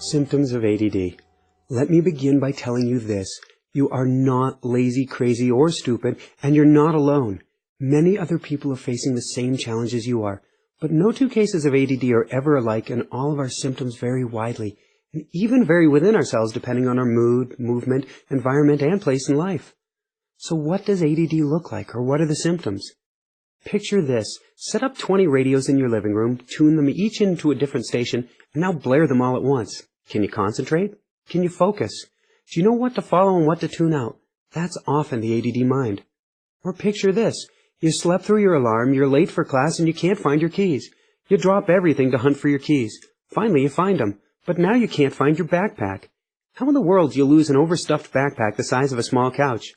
Symptoms of ADD. Let me begin by telling you this. You are not lazy, crazy, or stupid, and you're not alone. Many other people are facing the same challenges you are, but no two cases of ADD are ever alike, and all of our symptoms vary widely, and even vary within ourselves depending on our mood, movement, environment, and place in life. So what does ADD look like, or what are the symptoms? Picture this. Set up 20 radios in your living room, tune them each into a different station, and now blare them all at once. Can you concentrate? Can you focus? Do you know what to follow and what to tune out? That's often the ADD mind. Or picture this. You slept through your alarm, you're late for class, and you can't find your keys. You drop everything to hunt for your keys. Finally, you find them, but now you can't find your backpack. How in the world do you lose an overstuffed backpack the size of a small couch?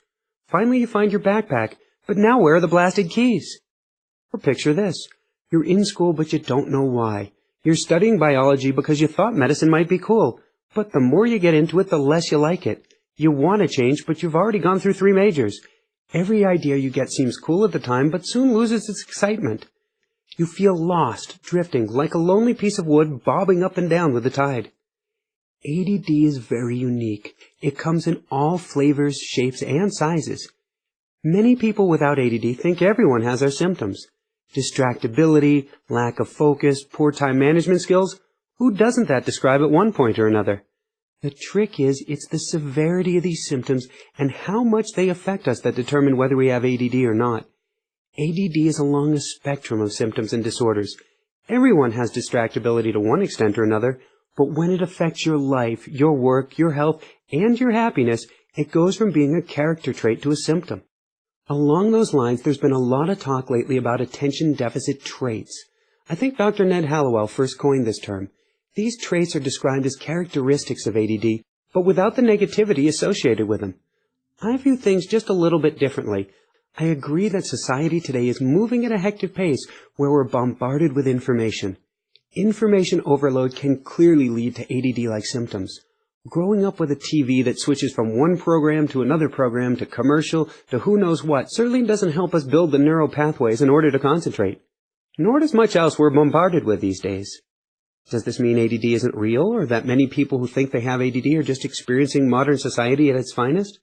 Finally, you find your backpack, but now where are the blasted keys? Or picture this. You're in school, but you don't know why. You're studying biology because you thought medicine might be cool, but the more you get into it, the less you like it. You want to change, but you've already gone through 3 majors. Every idea you get seems cool at the time, but soon loses its excitement. You feel lost, drifting, like a lonely piece of wood bobbing up and down with the tide. ADD is very unique. It comes in all flavors, shapes, and sizes. Many people without ADD think everyone has our symptoms. Distractibility, lack of focus, poor time management skills. Who doesn't that describe at one point or another? The trick is, it's the severity of these symptoms and how much they affect us that determine whether we have ADD or not. ADD is along a spectrum of symptoms and disorders. Everyone has distractibility to one extent or another, but when it affects your life, your work, your health, and your happiness, it goes from being a character trait to a symptom. Along those lines, there's been a lot of talk lately about attention deficit traits. I think Dr. Ned Hallowell first coined this term. These traits are described as characteristics of ADD, but without the negativity associated with them. I view things just a little bit differently. I agree that society today is moving at a hectic pace where we're bombarded with information. Information overload can clearly lead to ADD-like symptoms. Growing up with a TV that switches from one program to another program to commercial to who knows what certainly doesn't help us build the neural pathways in order to concentrate. Nor does much else we're bombarded with these days. Does this mean ADD isn't real, or that many people who think they have ADD are just experiencing modern society at its finest?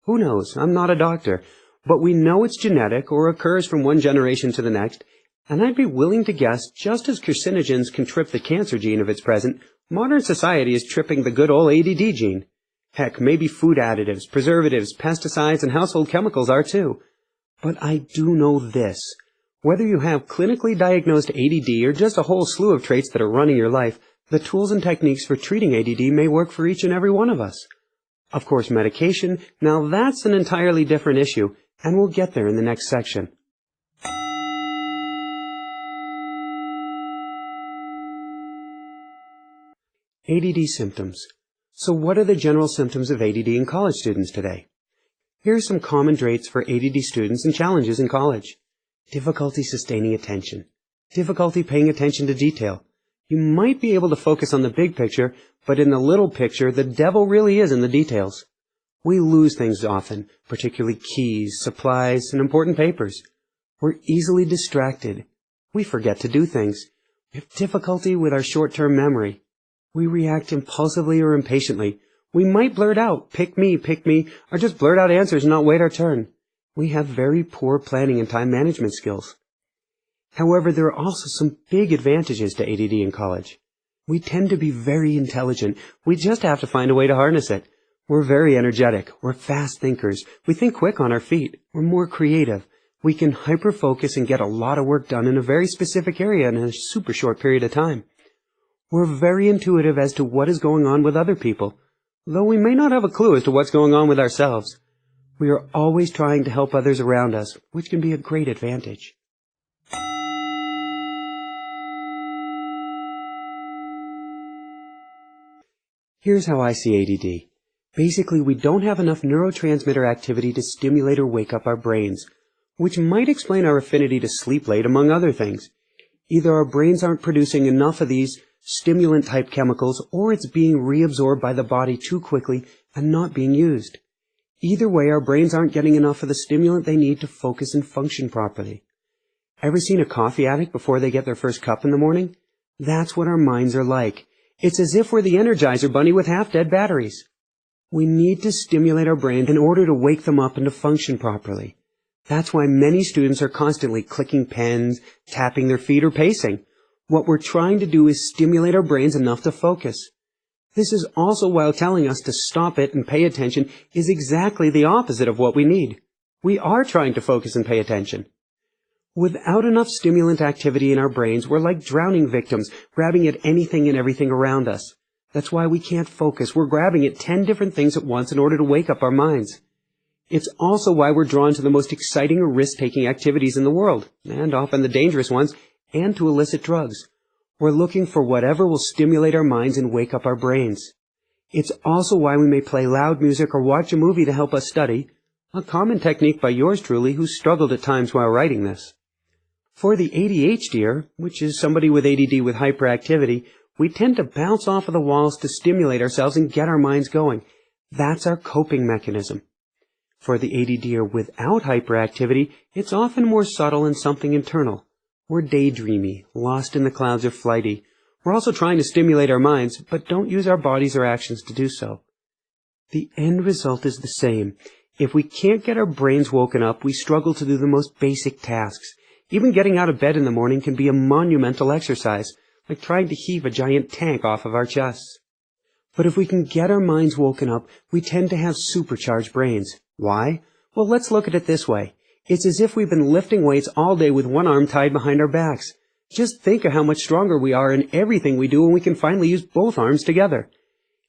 Who knows? I'm not a doctor, but we know it's genetic or occurs from one generation to the next, and I'd be willing to guess just as carcinogens can trip the cancer gene of its present, modern society is tripping the good old ADD gene. Heck, maybe food additives, preservatives, pesticides, and household chemicals are too. But I do know this. Whether you have clinically diagnosed ADD or just a whole slew of traits that are running your life, the tools and techniques for treating ADD may work for each and every one of us. Of course, medication, now that's an entirely different issue, and we'll get there in the next section. ADD symptoms. So what are the general symptoms of ADD in college students today? Here are some common traits for ADD students and challenges in college. Difficulty sustaining attention. Difficulty paying attention to detail. You might be able to focus on the big picture, but in the little picture, the devil really is in the details. We lose things often, particularly keys, supplies, and important papers. We're easily distracted. We forget to do things. We have difficulty with our short-term memory. We react impulsively or impatiently. We might blurt out, pick me, or just blurt out answers and not wait our turn. We have very poor planning and time management skills. However, there are also some big advantages to ADD in college. We tend to be very intelligent. We just have to find a way to harness it. We're very energetic. We're fast thinkers. We think quick on our feet. We're more creative. We can hyper-focus and get a lot of work done in a very specific area in a super short period of time. We're very intuitive as to what is going on with other people, though we may not have a clue as to what's going on with ourselves. We are always trying to help others around us, which can be a great advantage. Here's how I see ADD. Basically, we don't have enough neurotransmitter activity to stimulate or wake up our brains, which might explain our affinity to sleep late, among other things. Either our brains aren't producing enough of these stimulant-type chemicals, or it's being reabsorbed by the body too quickly and not being used. Either way, our brains aren't getting enough of the stimulant they need to focus and function properly. Ever seen a coffee addict before they get their first cup in the morning? That's what our minds are like. It's as if we're the Energizer Bunny with half-dead batteries. We need to stimulate our brain in order to wake them up and to function properly. That's why many students are constantly clicking pens, tapping their feet, or pacing. What we're trying to do is stimulate our brains enough to focus. This is also why telling us to stop it and pay attention is exactly the opposite of what we need. We are trying to focus and pay attention. Without enough stimulant activity in our brains, we're like drowning victims, grabbing at anything and everything around us. That's why we can't focus. We're grabbing at 10 different things at once in order to wake up our minds. It's also why we're drawn to the most exciting or risk-taking activities in the world, and often the dangerous ones, and to illicit drugs. We're looking for whatever will stimulate our minds and wake up our brains. It's also why we may play loud music or watch a movie to help us study, a common technique by yours truly who struggled at times while writing this. For the ADHDer, which is somebody with ADD with hyperactivity, we tend to bounce off of the walls to stimulate ourselves and get our minds going. That's our coping mechanism. For the ADDer without hyperactivity, it's often more subtle and something internal. We're daydreamy, lost in the clouds, or flighty. We're also trying to stimulate our minds, but don't use our bodies or actions to do so. The end result is the same. If we can't get our brains woken up, we struggle to do the most basic tasks. Even getting out of bed in the morning can be a monumental exercise, like trying to heave a giant tank off of our chests. But if we can get our minds woken up, we tend to have supercharged brains. Why? Well, let's look at it this way. It's as if we've been lifting weights all day with one arm tied behind our backs. Just think of how much stronger we are in everything we do when we can finally use both arms together.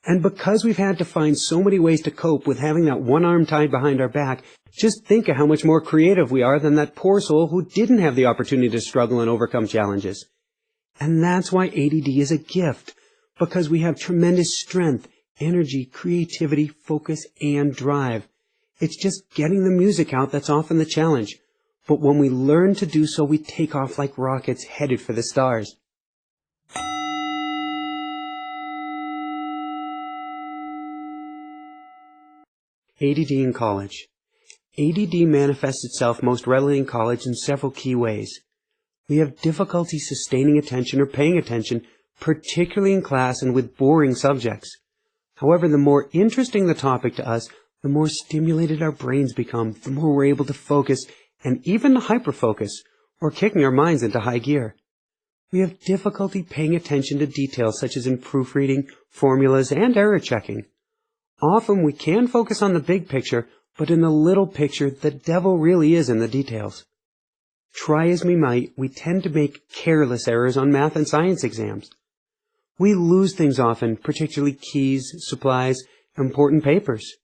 And because we've had to find so many ways to cope with having that one arm tied behind our back, just think of how much more creative we are than that poor soul who didn't have the opportunity to struggle and overcome challenges. And that's why ADD is a gift, because we have tremendous strength, energy, creativity, focus, and drive. It's just getting the music out that's often the challenge. But when we learn to do so, we take off like rockets headed for the stars. ADD in college. ADD manifests itself most readily in college in several key ways. We have difficulty sustaining attention or paying attention, particularly in class and with boring subjects. However, the more interesting the topic to us, the more stimulated our brains become, the more we're able to focus and even hyperfocus, or kicking our minds into high gear. We have difficulty paying attention to details such as in proofreading, formulas, and error checking. Often we can focus on the big picture, but in the little picture, the devil really is in the details. Try as we might, we tend to make careless errors on math and science exams. We lose things often, particularly keys, supplies, important papers.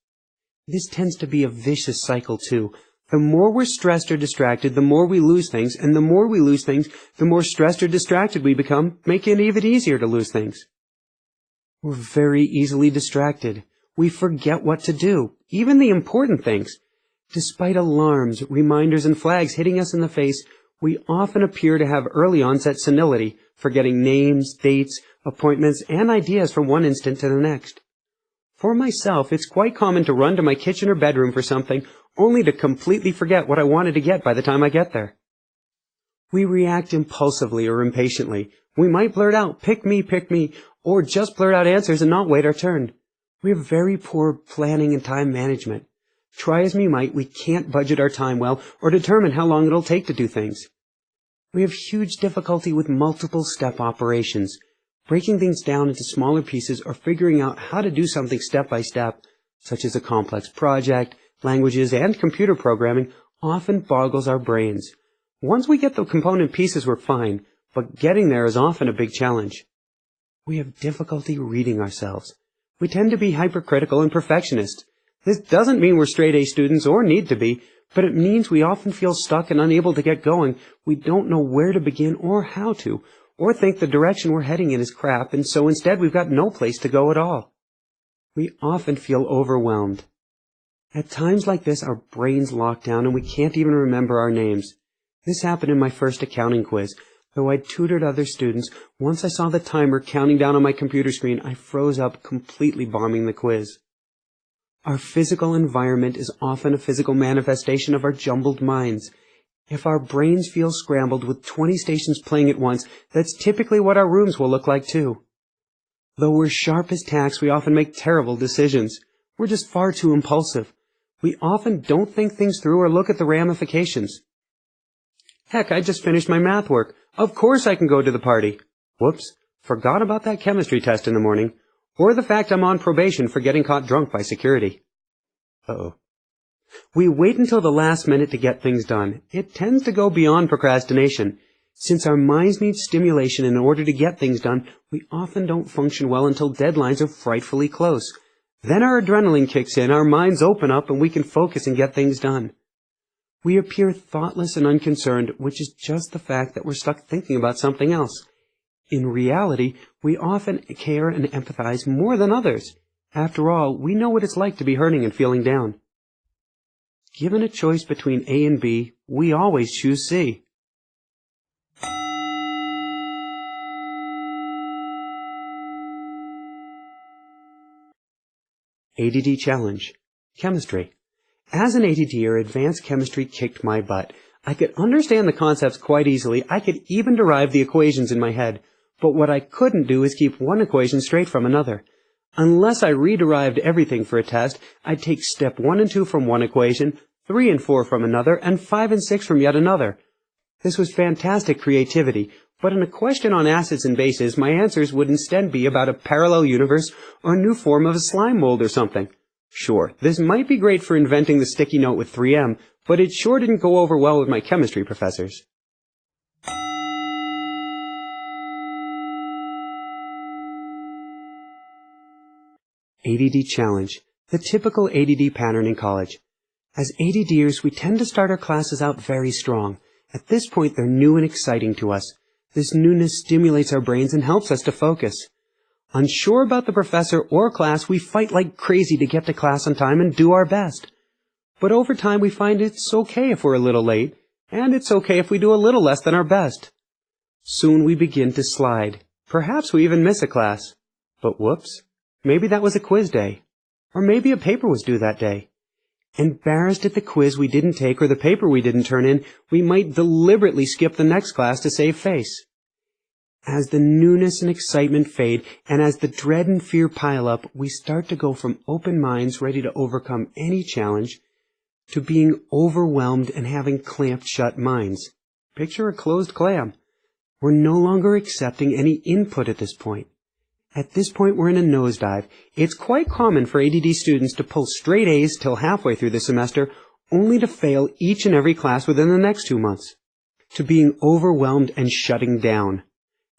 This tends to be a vicious cycle too. The more we're stressed or distracted, the more we lose things, and the more we lose things, the more stressed or distracted we become, making it even easier to lose things. We're very easily distracted. We forget what to do, even the important things. Despite alarms, reminders, and flags hitting us in the face, we often appear to have early onset senility, forgetting names, dates, appointments, and ideas from one instant to the next. For myself, it's quite common to run to my kitchen or bedroom for something, only to completely forget what I wanted to get by the time I get there. We react impulsively or impatiently. We might blurt out, pick me, or just blurt out answers and not wait our turn. We have very poor planning and time management. Try as we might, we can't budget our time well or determine how long it'll take to do things. We have huge difficulty with multiple step operations. Breaking things down into smaller pieces or figuring out how to do something step by step, such as a complex project, languages, and computer programming, often boggles our brains. Once we get the component pieces, we're fine, but getting there is often a big challenge. We have difficulty reading ourselves. We tend to be hypercritical and perfectionist. This doesn't mean we're straight-A students or need to be, but it means we often feel stuck and unable to get going. We don't know where to begin or how to, or think the direction we're heading in is crap, and so instead we've got no place to go at all. We often feel overwhelmed. At times like this, our brains lock down and we can't even remember our names. This happened in my first accounting quiz. Though I'd tutored other students, once I saw the timer counting down on my computer screen, I froze up, completely bombing the quiz. Our physical environment is often a physical manifestation of our jumbled minds. If our brains feel scrambled with 20 stations playing at once, that's typically what our rooms will look like too. Though we're sharp as tacks, we often make terrible decisions. We're just far too impulsive. We often don't think things through or look at the ramifications. Heck, I just finished my math work. Of course I can go to the party. Whoops, forgot about that chemistry test in the morning. Or the fact I'm on probation for getting caught drunk by security. Uh-oh. We wait until the last minute to get things done. It tends to go beyond procrastination. Since our minds need stimulation in order to get things done, we often don't function well until deadlines are frightfully close. Then our adrenaline kicks in, our minds open up, and we can focus and get things done. We appear thoughtless and unconcerned, which is just the fact that we're stuck thinking about something else. In reality, we often care and empathize more than others. After all, we know what it's like to be hurting and feeling down. Given a choice between A and B, we always choose C. ADD Challenge. Chemistry. As an ADDer, advanced chemistry kicked my butt. I could understand the concepts quite easily. I could even derive the equations in my head. But what I couldn't do is keep one equation straight from another. Unless I re-derived everything for a test, I'd take step 1 and 2 from one equation, 3 and 4 from another, and 5 and 6 from yet another. This was fantastic creativity, but in a question on acids and bases, my answers would instead be about a parallel universe or a new form of a slime mold or something. Sure, this might be great for inventing the sticky note with 3M, but it sure didn't go over well with my chemistry professors. ADD Challenge. The typical ADD pattern in college. As ADDers, we tend to start our classes out very strong. At this point, they're new and exciting to us. This newness stimulates our brains and helps us to focus. Unsure about the professor or class, we fight like crazy to get to class on time and do our best. But over time, we find it's okay if we're a little late, and it's okay if we do a little less than our best. Soon we begin to slide. Perhaps we even miss a class. But whoops, maybe that was a quiz day. Or maybe a paper was due that day. Embarrassed at the quiz we didn't take or the paper we didn't turn in, we might deliberately skip the next class to save face. As the newness and excitement fade, and as the dread and fear pile up, we start to go from open minds ready to overcome any challenge to being overwhelmed and having clamped shut minds. Picture a closed clam. We're no longer accepting any input at this point. At this point, we're in a nosedive. It's quite common for ADD students to pull straight A's till halfway through the semester, only to fail each and every class within the next 2 months. To being overwhelmed and shutting down.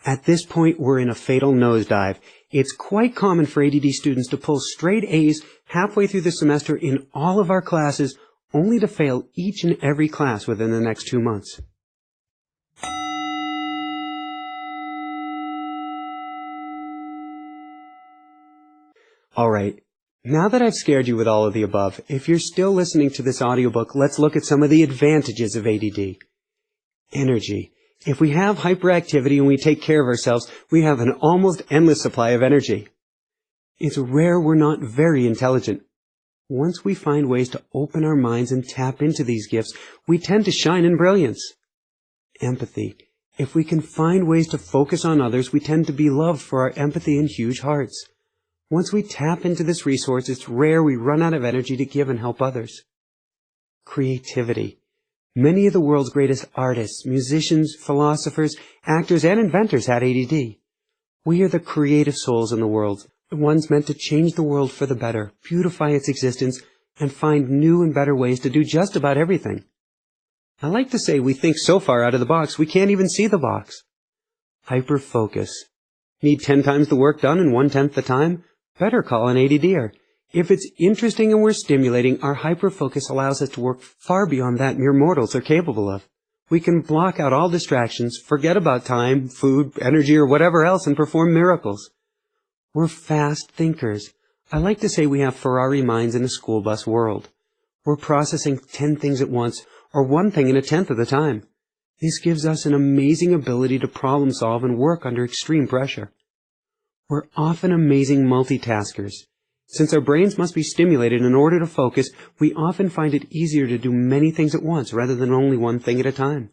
At this point, we're in a fatal nosedive. It's quite common for ADD students to pull straight A's halfway through the semester in all of our classes, only to fail each and every class within the next 2 months. Alright, now that I've scared you with all of the above, if you're still listening to this audiobook, let's look at some of the advantages of ADD. Energy. If we have hyperactivity and we take care of ourselves, we have an almost endless supply of energy. It's rare we're not very intelligent. Once we find ways to open our minds and tap into these gifts, we tend to shine in brilliance. Empathy. If we can find ways to focus on others, we tend to be loved for our empathy and huge hearts. Once we tap into this resource, it's rare we run out of energy to give and help others. Creativity. Many of the world's greatest artists, musicians, philosophers, actors, and inventors had ADD. We are the creative souls in the world, the ones meant to change the world for the better, beautify its existence, and find new and better ways to do just about everything. I like to say we think so far out of the box we can't even see the box. Hyperfocus. Need 10 times the work done in 1/10 the time? Better call an ADDer. If it's interesting and we're stimulating, our hyperfocus allows us to work far beyond that mere mortals are capable of. We can block out all distractions, forget about time, food, energy, or whatever else and perform miracles. We're fast thinkers. I like to say we have Ferrari minds in a school bus world. We're processing 10 things at once, or one thing in 1/10 of the time. This gives us an amazing ability to problem solve and work under extreme pressure. We're often amazing multitaskers. Since our brains must be stimulated in order to focus, we often find it easier to do many things at once rather than only one thing at a time.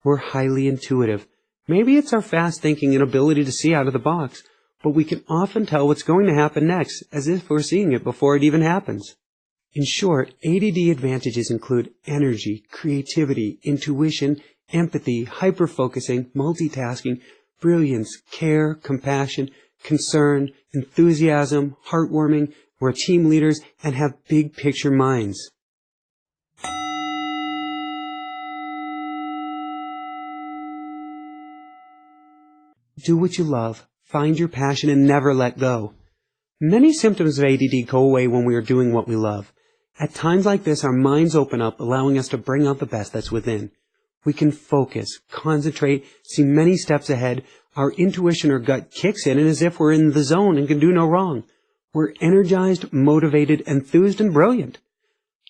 We're highly intuitive. Maybe it's our fast thinking and ability to see out of the box. but we can often tell what's going to happen next as if we're seeing it before it even happens. In short, ADD advantages include energy, creativity, intuition, empathy, hyperfocusing, multitasking, brilliance, care, compassion, concern, enthusiasm, heartwarming, we're team leaders, and have big picture minds. Do what you love, find your passion, and never let go. Many symptoms of ADD go away when we are doing what we love. At times like this, our minds open up, allowing us to bring out the best that's within. We can focus, concentrate, see many steps ahead. Our intuition or gut kicks in, and as if we're in the zone and can do no wrong. We're energized, motivated, enthused, and brilliant.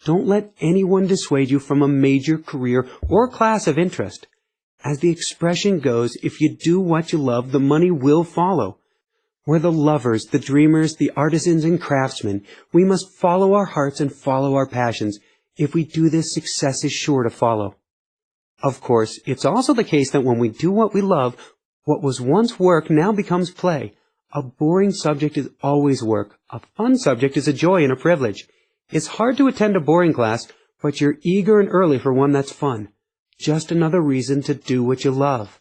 Don't let anyone dissuade you from a major career or class of interest. As the expression goes, if you do what you love, the money will follow. We're the lovers, the dreamers, the artisans, and craftsmen. We must follow our hearts and follow our passions. If we do this, success is sure to follow. Of course, it's also the case that when we do what we love, what was once work now becomes play. A boring subject is always work. A fun subject is a joy and a privilege. It's hard to attend a boring class, but you're eager and early for one that's fun. Just another reason to do what you love.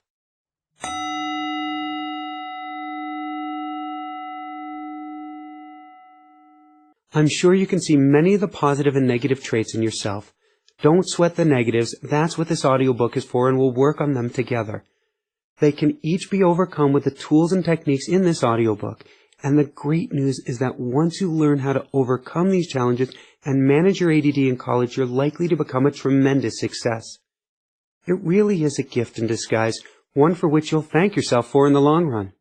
I'm sure you can see many of the positive and negative traits in yourself. Don't sweat the negatives. That's what this audiobook is for, and we'll work on them together. They can each be overcome with the tools and techniques in this audiobook. And the great news is that once you learn how to overcome these challenges and manage your ADD in college, you're likely to become a tremendous success. It really is a gift in disguise, one for which you'll thank yourself for in the long run.